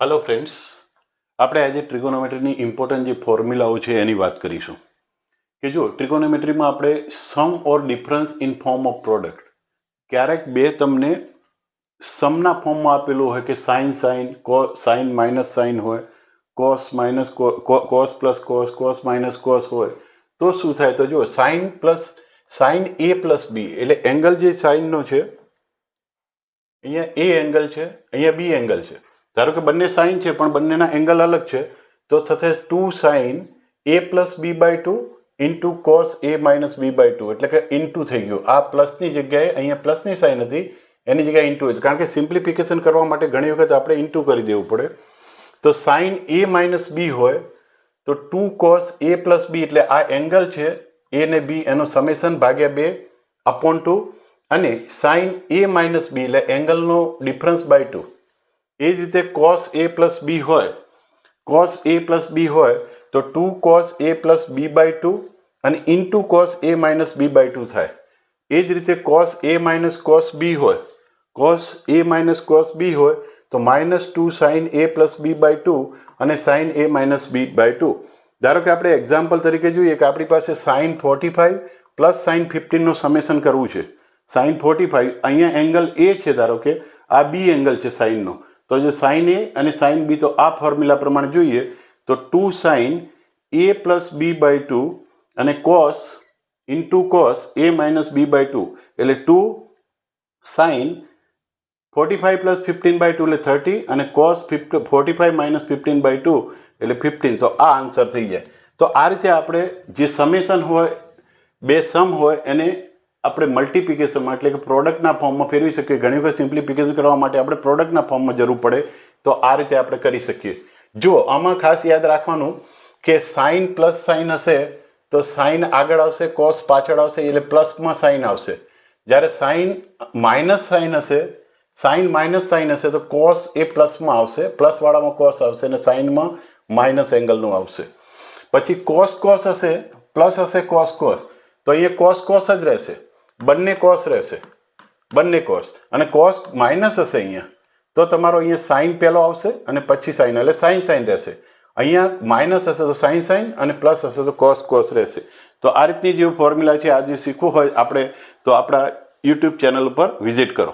Hello friends, આપણે આજે ટ્રિગોનોમેટ્રીની important જે ફોર્મ્યુલાઓ છે એની વાત કરીશું કે જો ટ્રિગોનોમેટ્રીમાં આપણે sum or difference in form of product ક્યારેક બે તમને સમના ફોર્મમાં આપેલું હોય કે sine sine sine minus sine હોય, cos minus cos plus cos, cos minus cos હોય તો શું થાય? તો જો સાઇન એ પ્લસ બી એટલે એંગલ જે સાઇનનો છે અહીંયા એ એંગલ છે, અહીંયા બી એંગલ છે. ધારો કે બંને સાઇન છે પણ બંનેના એંગલ અલગ છે તો થશે 2 sine A plus B by 2 into cos A minus B by 2 એટલે કે ઇન્ટુ થઈ ગયું. આ પ્લસની જગ્યાએ અહીંયા પ્લસની સાઇન હતી એની જગ્યાએ ઇન્ટુ હતી, કારણ કે સિમ્પ્લિફિકેશન કરવા માટે ઘણી વખત આપણે ઇન્ટુ કરી દેવું પડે. તો સાઇન એ માઇનસ બી હોય તો 2 કોસ એ પ્લસ બી એટલે આ એંગલ છે એ ને બી એનો સમેશન ભાગ્યા 2 અપોન 2 અને સાઇન એ માઇનસ બી એટલે એંગલનો ડિફરન્સ બાય 2. એ જ રીતે કોસ એ પ્લસ બી હોય, કોસ એ પ્લસ બી હોય તો 2 cos A plus B by 2 અને into cos A minus B by 2 થાય. એ જ રીતે cos A minus cos B હોય, cos A minus cos B હોય તો -2 sine A plus B by 2 અને sine A minus B by 2. ધારો કે આપણે એક્ઝામ્પલ તરીકે જોઈએ કે આપણી પાસે સાઇન 45 પ્લસ સાઇન 15નું સમેશન કરવું છે. સાઇન 45 અહીંયા એંગલ એ છે, ધારો કે આ બી એંગલ છે સાઇનનો, તો જો સાઇન એ અને સાઇન બી તો આ ફોર્મ્યુલા પ્રમાણે જોઈએ તો 2 sine A plus B by 2 અને cos into cos A minus B by 2 એટલે 2 સાઇન 45 પ્લસ 15 બાય 2 એટલે 30 અને કોસ 45 માઇનસ 15 બાય 2 એટલે 15. તો આ આન્સર થઈ જાય. તો આ રીતે આપણે જે સમેશન હોય, બે સમ હોય એને આપણે મલ્ટિપ્લિકેશનમાં એટલે કે પ્રોડક્ટના ફોર્મમાં ફેરવી શકીએ. ઘણી વખત સિમ્પ્લિફિકેશન કરવા માટે આપણે પ્રોડક્ટના ફોર્મમાં જરૂર પડે તો આ રીતે આપણે કરી શકીએ. જો આમાં ખાસ યાદ રાખવાનું કે સાઇન પ્લસ સાઇન હશે તો સાઇન આગળ આવશે, કોસ પાછળ આવશે એટલે પ્લસમાં સાઇન આવશે. જ્યારે સાઇન માઇનસ સાઇન હશે, સાઇન માઇનસ સાઇન હશે તો કોસ એ પ્લસમાં આવશે, પ્લસવાળામાં કોસ આવશે અને સાઇનમાં માઇનસ એંગલનું આવશે. પછી કોસ કોસ હશે, પ્લસ હશે કોસ કોસ તો અહીંયા કોસ કોસ જ રહેશે, બંને કોસ રહેશે, બંને કોસ. અને કોસ માઇનસ હશે અહીંયા તો તમારો અહીંયા સાઇન પહેલો આવશે અને પછી સાઇન એટલે સાઇન સાઇન રહેશે. અહીંયા માઇનસ હશે તો સાઇન સાઇન અને પ્લસ હશે તો કોસ કોસ રહેશે. તો આ રીતની જે ફોર્મ્યુલા છે, આ જે શીખવું હોય આપણે તો આપણા યુટ્યુબ ચેનલ ઉપર વિઝિટ કરો.